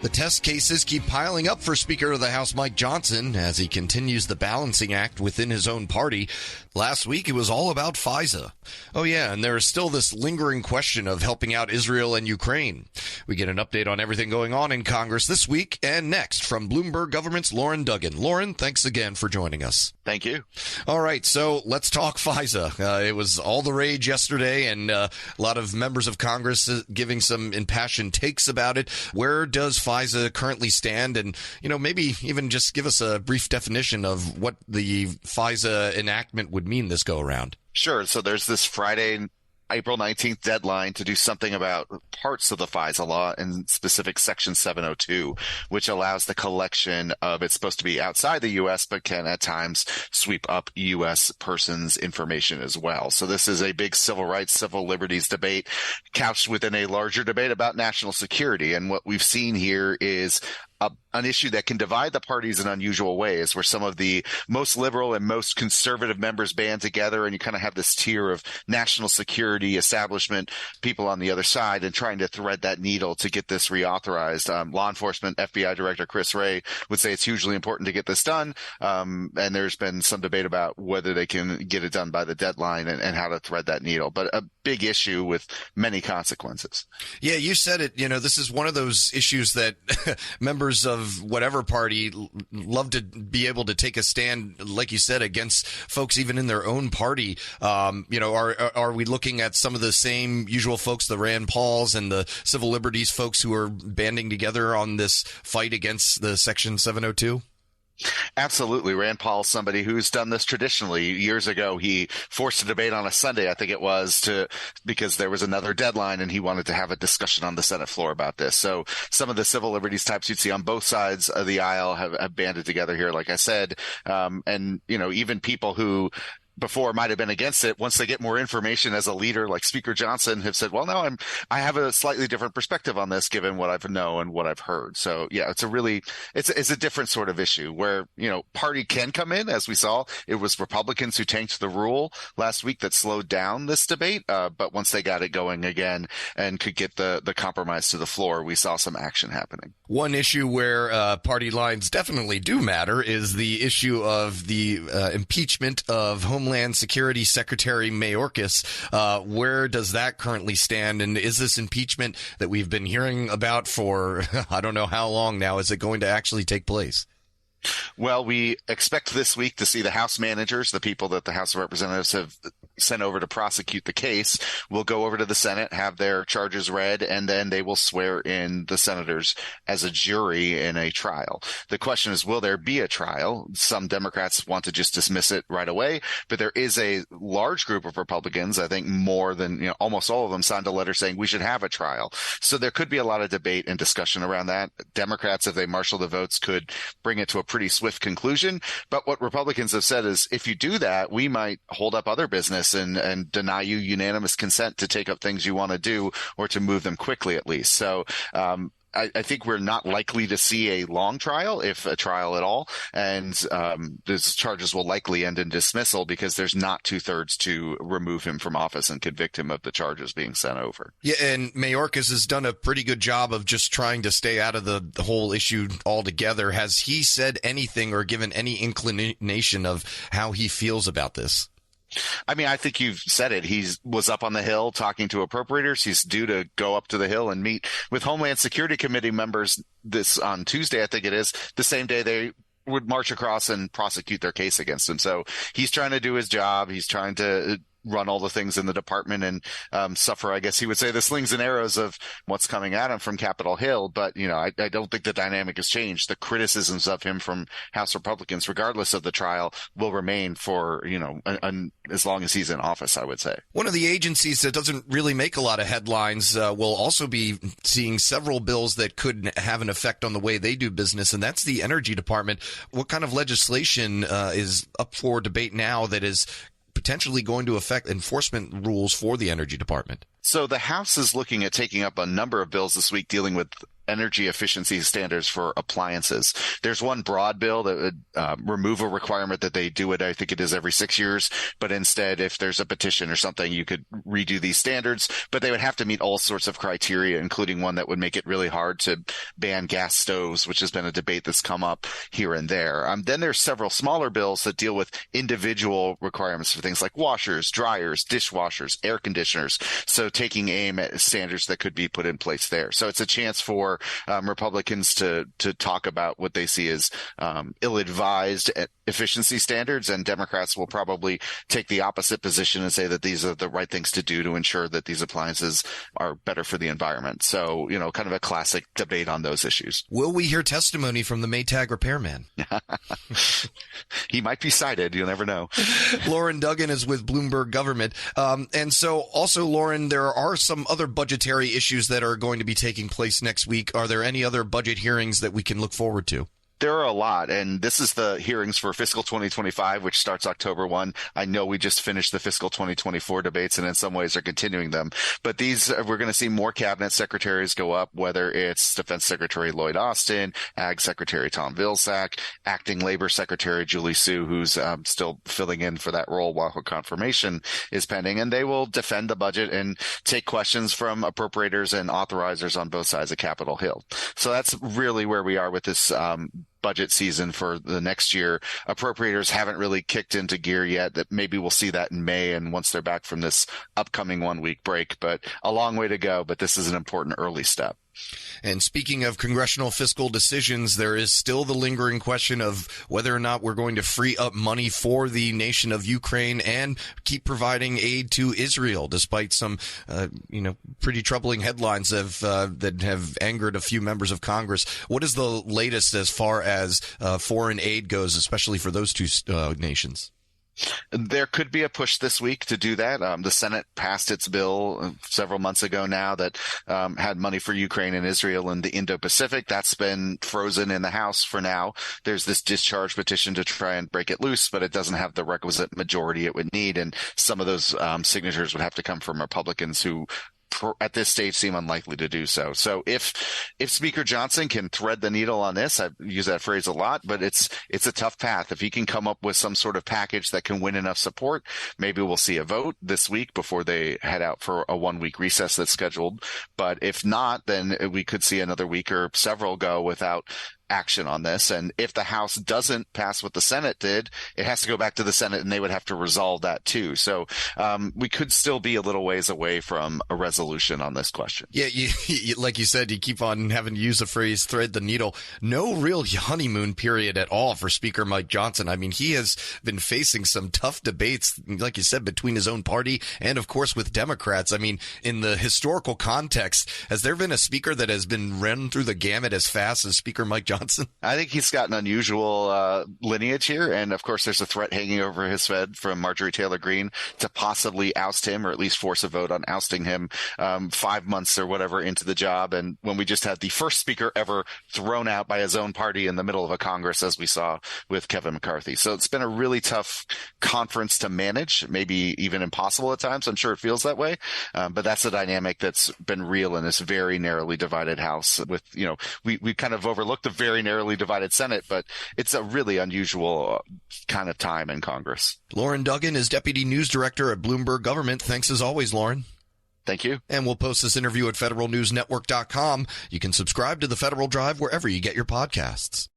The test cases keep piling up for Speaker of the House Mike Johnson as he continues the balancing act within his own party. Last week, it was all about FISA. Oh, yeah, and there is still this lingering question of helping out Israel and Ukraine. We get an update on everything going on in Congress this week and next from Bloomberg Government's Loren Duggan. Loren, thanks again for joining us. Thank you. All right, so let's talk FISA. It was all the rage yesterday, and a lot of members of Congress giving some impassioned takes about it. Where does FISA currently stand? And, maybe even just give us a brief definition of what the FISA enactment would mean this go around. Sure. So there's this Friday, April 19th deadline to do something about parts of the FISA law, and specific Section 702, which allows the collection of, it's supposed to be outside the U.S., but can at times sweep up U.S. persons' information as well. So this is a big civil rights, civil liberties debate couched within a larger debate about national security. And what we've seen here is an issue that can divide the parties in unusual ways, where some of the most liberal and most conservative members band together, and you kind of have this tier of national security establishment people on the other side, and trying to thread that needle to get this reauthorized. Law enforcement FBI Director Chris Wray would say it's hugely important to get this done, and there's been some debate about whether they can get it done by the deadline and how to thread that needle. But a big issue with many consequences. Yeah, you said it. This is one of those issues that members of whatever party love to be able to take a stand, like you said, against folks even in their own party. Are we looking at some of the same usual folks, the Rand Pauls and the civil liberties folks who are banding together on this fight against the Section 702? Absolutely. Rand Paul's somebody who's done this traditionally. Years ago, he forced a debate on a Sunday, I think it was, because there was another deadline and he wanted to have a discussion on the Senate floor about this. So some of the civil liberties types you'd see on both sides of the aisle have banded together here, like I said. Even people who before might have been against it, once they get more information as a leader like Speaker Johnson, have said, well, no, I have a slightly different perspective on this given what I've known and what I've heard. So yeah, it's a different sort of issue where, party can come in. As we saw, it was Republicans who tanked the rule last week that slowed down this debate. But once they got it going again and could get the compromise to the floor, we saw some action happening. One issue where party lines definitely do matter is the issue of the impeachment of Homeland Security Secretary Mayorkas. Where does that currently stand? And is this impeachment that we've been hearing about for I don't know how long now, is it going to actually take place? Well, we expect this week to see the House managers, the people that the House of Representatives have sent over to prosecute the case, will go over to the Senate, have their charges read, and then they will swear in the senators as a jury in a trial. The question is, will there be a trial? Some Democrats want to just dismiss it right away, but there is a large group of Republicans, I think more than, almost all of them signed a letter saying we should have a trial. So there could be a lot of debate and discussion around that. Democrats, if they marshal the votes, could bring it to a pretty swift conclusion. But what Republicans have said is, if you do that, we might hold up other business and deny you unanimous consent to take up things you want to do, or to move them quickly at least. So I think we're not likely to see a long trial, if a trial at all. And these charges will likely end in dismissal because there's not 2/3 to remove him from office and convict him of the charges being sent over. Yeah, and Mayorkas has done a pretty good job of just trying to stay out of the whole issue altogether. Has he said anything or given any inclination of how he feels about this? I think you've said it. He was up on the Hill talking to appropriators. He's due to go up to the Hill and meet with Homeland Security Committee members on Tuesday, I think it is, the same day they would march across and prosecute their case against him. So he's trying to do his job. He's trying to run all the things in the department and suffer, I guess he would say, the slings and arrows of what's coming at him from Capitol Hill. But, I don't think the dynamic has changed. The criticisms of him from House Republicans, regardless of the trial, will remain for, as long as he's in office, I would say. One of the agencies that doesn't really make a lot of headlines will also be seeing several bills that could have an effect on the way they do business, and that's the Energy Department. What kind of legislation is up for debate now that is potentially going to affect enforcement rules for the Energy Department? So the House is looking at taking up a number of bills this week dealing with energy efficiency standards for appliances. There's one broad bill that would remove a requirement that they do it, I think it is every 6 years, but instead, if there's a petition or something, you could redo these standards, but they would have to meet all sorts of criteria, including one that would make it really hard to ban gas stoves, which has been a debate that's come up here and there. Then there's several smaller bills that deal with individual requirements for things like washers, dryers, dishwashers, air conditioners. So taking aim at standards that could be put in place there. So it's a chance for Republicans to talk about what they see as ill-advised efficiency standards, and Democrats will probably take the opposite position and say that these are the right things to do to ensure that these appliances are better for the environment. So, kind of a classic debate on those issues. Will we hear testimony from the Maytag repairman? He might be cited. You'll never know. Loren Duggan is with Bloomberg Government. And so also, Loren, there are some other budgetary issues that are going to be taking place next week. Are there any other budget hearings that we can look forward to? There are a lot, and this is the hearings for fiscal 2025, which starts October 1. I know we just finished the fiscal 2024 debates and in some ways are continuing them, but we're going to see more cabinet secretaries go up, whether it's Defense Secretary Lloyd Austin, Ag Secretary Tom Vilsack, Acting Labor Secretary Julie Su, who's still filling in for that role while her confirmation is pending, and they will defend the budget and take questions from appropriators and authorizers on both sides of Capitol Hill. So that's really where we are with this budget season for the next year. Appropriators haven't really kicked into gear yet. That maybe we'll see that in May and once they're back from this upcoming 1 week break, but a long way to go. But this is an important early step. And speaking of congressional fiscal decisions, there is still the lingering question of whether or not we're going to free up money for the nation of Ukraine and keep providing aid to Israel, despite some, pretty troubling headlines that have angered a few members of Congress. What is the latest as far as foreign aid goes, especially for those two nations? There could be a push this week to do that. The Senate passed its bill several months ago now that had money for Ukraine and Israel and the Indo-Pacific. That's been frozen in the House for now. There's this discharge petition to try and break it loose, but it doesn't have the requisite majority it would need. And some of those signatures would have to come from Republicans who at this stage seem unlikely to do so. So if Speaker Johnson can thread the needle on this, I've used that phrase a lot, but it's a tough path. If he can come up with some sort of package that can win enough support, maybe we'll see a vote this week before they head out for a 1 week recess that's scheduled. But if not, then we could see another week or several go without action on this. And if the House doesn't pass what the Senate did, it has to go back to the Senate and they would have to resolve that too. So we could still be a little ways away from a resolution on this question. Yeah, like you said, you keep on having to use the phrase thread the needle. No real honeymoon period at all for Speaker Mike Johnson. I mean, he has been facing some tough debates, like you said, between his own party and, of course, with Democrats. I mean, in the historical context, has there been a speaker that has been run through the gamut as fast as Speaker Mike Johnson? I think he's got an unusual lineage here. And of course, there's a threat hanging over his head from Marjorie Taylor Greene to possibly oust him or at least force a vote on ousting him 5 months or whatever into the job. And when we just had the first speaker ever thrown out by his own party in the middle of a Congress, as we saw with Kevin McCarthy. So it's been a really tough conference to manage, maybe even impossible at times. I'm sure it feels that way. But that's a dynamic that's been real in this very narrowly divided House with, we kind of overlooked the very narrowly divided Senate, but it's a really unusual kind of time in Congress. Loren Duggan is Deputy News Director at Bloomberg Government. Thanks as always, Loren. Thank you. And we'll post this interview at federalnewsnetwork.com. You can subscribe to the Federal Drive wherever you get your podcasts.